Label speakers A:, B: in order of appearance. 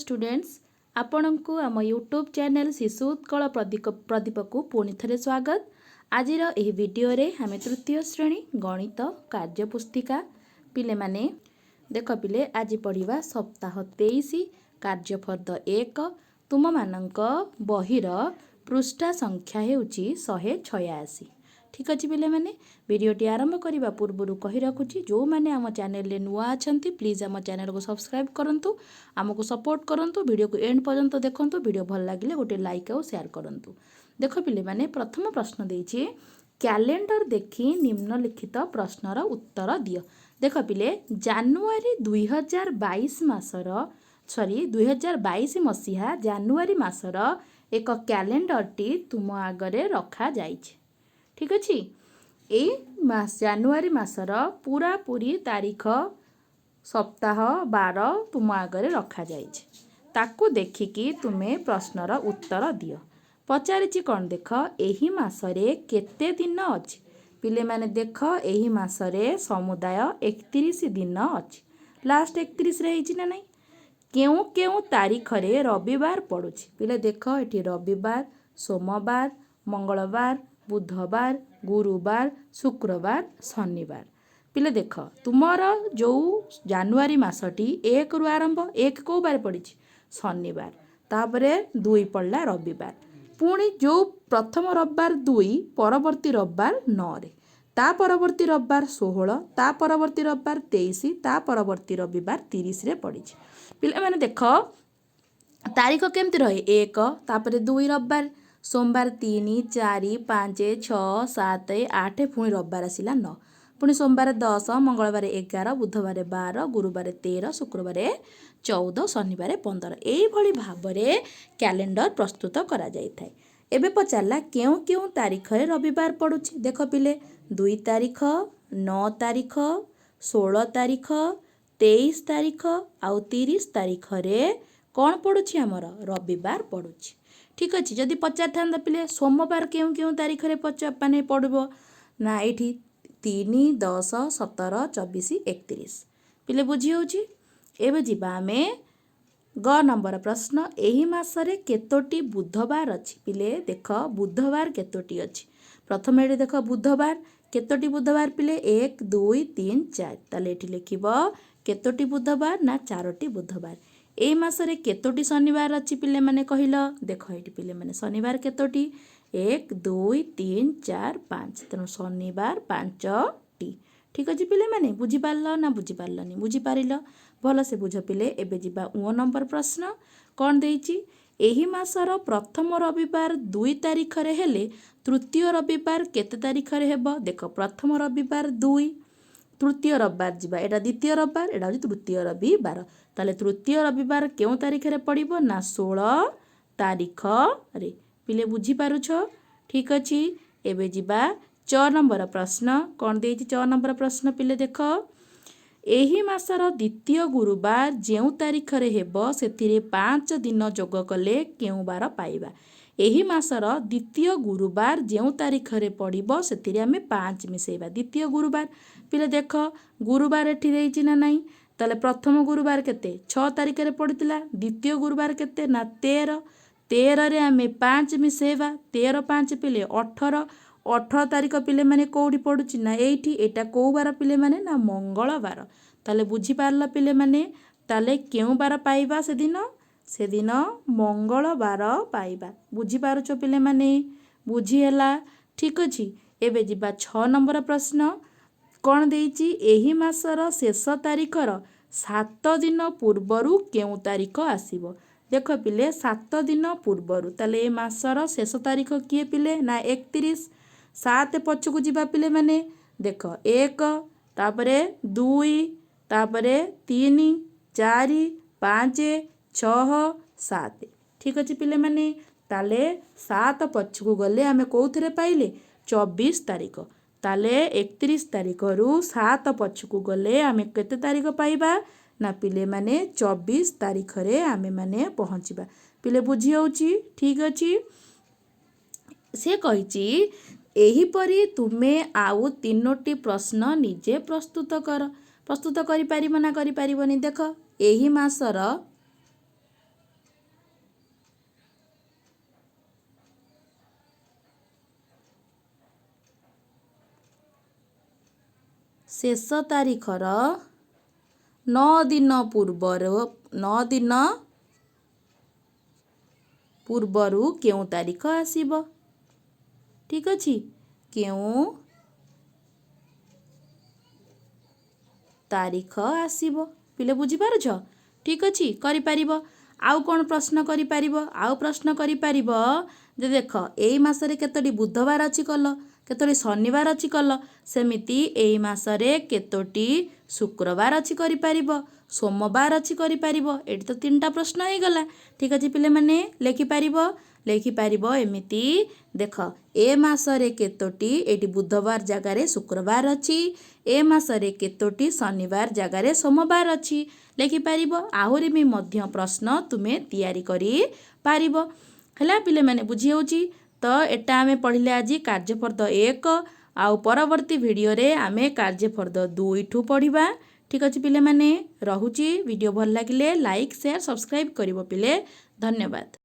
A: Students आपण को आम यूट्यूब चैनल शिशु उत्कल प्रदीप को पुणी थे स्वागत। आज वीडियो रे आम तृतीय श्रेणी गणित कार्यपुस्तिका पिले माने देख पिले आज पढ़ा सप्ताह 23 कार्यफर्द 1 तुम मानक बहिर पृष्ठा संख्या हेउची 186। ठीक अच्छे पिले माने वीडियोटी आरंभ करने पूर्व कही रखुची जो मैंने आम चैनल नुआ अच्छा प्लीज आम चैनल को सब्सक्राइब करूँ आमको सपोर्ट करूँ वीडियो को एंड पर्यंत देखूँ वीडियो भल लगे गोटे लाइक और शेयर करूँ। देख पिले माने प्रथम प्रश्न देछि कैलेंडर देखी निम्नलिखित प्रश्नर उत्तर दियो। देख पिले जानुआरी 2022 मासर 2022 मसीहा जानुआरी मासर एक कैलेंडर टी तुम आगरे रखा जाइछे। ठीक अच्छे जानुआरी मासर पूरा पूरी तारीख सप्ताह 12 तुम आगरे रखा जाइछे ताकू देखिकी तुमे प्रश्नर उत्तर दियो। पचारिछि कौन देख एही मासरे केते दिन अछि पिले माने देख एही मासरे समुदाय 31 दिन अछि लास्ट 31 रे हिची ना नहीं केउ केउ तारीख रे रविवार पड़ुछि पिले देख एठी रविवार सोमवार मंगलवार बुधवार गुरुवार शुक्रवार शनिवार पिले देख तुमर जो जानुआरी मासटी 1 रु आरंभ 1 को बार पड़ी शनिवार तापरे 2 पड़ला रविवार पुणी जो प्रथम रविवार 2 परवर्ती रविवार 9 रे ता परवर्ती रविवार 16 ता परवर्ती रविवार 23 ता परवर्ती रविवार 30 रे पड़ी पिले माने देख तारीख केमती रहे 1 तापरे 2 रविवार सोमवार 3 4 5 6 7 8 पुणी रविवार आसला 9 पुणी सोमवार 10 मंगलवार 11 बुधवार 12 गुरुवार 13 शुक्रवार 14 शनिवार 15 यही भाव में कैलेंडर प्रस्तुत करा जाय थाए। एबे पचारला केउ केउ तारीख रे रविवार पड़ुछि देख पिले 2 तारीख 9 तारीख 16 तारीख 23 तारीख आउ 30 तारीख रे कौन पड़ुछि हमर रविवार पड़ुछि। ठीक अच्छे जदि पचार था पिले सोमवार केउ केउ तारीख रे माने पड़ो ना ये 3 10 17 24 31 पिले बुझी होची। एबे जीवा आमे ग नंबर प्रश्न एही मासरे केतोटी बुधवार अछि पिले देख बुधवार केतोटी अछि प्रथम एठी देख बुधवार केतोटी बुधवार पिले 1 2 3 4 ताले एठी लिखिबो केतोटी बुधवार ना 4टी बुधवार। एई मासरे केतोटी शनिवार अच्छी पिले माने कहिल देख ये पिले माने शनिवार केतोटी 1 2 3 4 5 तेणु शनिवार 5टी। ठीक अच्छे पिले माने बुझी पारल ना बुझी पारलनी बुझी पारिल भल से बुझ पिले। एबे जिबा 9 नंबर प्रश्न कौन देइछि एही मासर प्रथम रविवार 2 तारीख रे हेले तृतीय रविवार केते तारीख रे हेबो देख प्रथम रविवार 2 तृतीय रविवार जीवा एटा द्वितीय रविवार एटा होची तृतीय रविवार ताले तृतीय रविवार केउ तारीख रे पड़िबो ना 16 तारीख रे पिले बुझी पारुछ। ठीक अछि एबे जिबा 6 नंबर प्रश्न कौन देइछि 6 नंबर प्रश्न पिले देख एही मासर द्वितीय गुरुवार जेउ तारीख रे हेबो सेतिरे 5 दिन जोग कले केउ बार पाइबा एही मासर द्वितीय गुरुवार जेउ तारीख रे पड़िबो सेतिरे आमे 5 मिसेइबा द्वितीय गुरुवार पिले देख गुरुवार एठी देइछि ना नहीं ताले प्रथम गुरुवार केते 6 तारीख रे पड़ितला द्वितीय गुरुवार केते ना 13 रे आमे 5 मिसेइबा 13 5 पिले 18 तारीख पिले माने कोउडी पड़ुछि ना एठी एटा को बार पिले माने ना मंगलवार ताले बुझी पारला पिले माने ताले केउ बार पाइबा से दिन मंगलवार पाइबा बुझी पारुछ पिले माने बुझी हैला। ठीक अछि एबे जिबा 6 नंबर प्रश्न कौन देइछि एही मासर शेष तारीखर 7 दिन पूर्वरु केउ तारीख आसीबो देख पिले 7 दिन पूर्वरु ताले ए मासर शेष तारीख किए पिले ना 31 7 पछकु जिबा पिले माने देख 1 तापरे 2 तापरे 3 4 5 6 7 ठीक अछि पिले माने ताले 7 पछकु गले आमे कोउथरे पाइले 24 तारीख ताले 31 तारीख रु 7 पछकु गले आमे केते तारीख पाइबा ना पिले माने 24 तारीख रे आमे माने पहुँचीबा पिले बुझी होउची। ठीक अछि से कहिची एही परी तुमे आउ 3टी प्रश्न निजे प्रस्तुत करी पारिबो ना करी पारिबोनी देख एही मासर शेष तारीखर 9 दिन पूर्वरु केउं तारीख आसीबो। ठीक अछि केउं तारीख आसीबो पिले बुझी पारुछ। ठीक अछि करि परिबो। आउ कोन प्रश्न करि परिबो आउ प्रश्न करि परिबो जे देख एई मासरे केतोटी बुधवार अछि कल केतोटी शनिवार अछि कल सेमिति एई मासरे केतोटी शुक्रवार अछि करि परिबो सोमवार अछि करि परिबो। एटी तो 3टा प्रश्न हे गला। ठीक अछि पिले माने लेखि परिबो एमिति देख ए मासरे केतोटी एटी बुधवार जगारे शुक्रवार अछि ए मासरे केतोटी शनिवार जगारे सोमवार अछि लेखि परिबो। आहुरी भी मध्य प्रश्न तुमे तैयारी करि परिबो हला पिले माने बुझी होउची। तो एटा आमे पढ़िले आज कार्यफर्द 1 आउ परवर्ती वीडियो रे आमे कार्यफर्द 2 ठू पढ़िबा। ठीक अछि पिले माने रहुची वीडियो भल लागिले लाइक शेयर सब्सक्राइब करिवो पिले। धन्यवाद।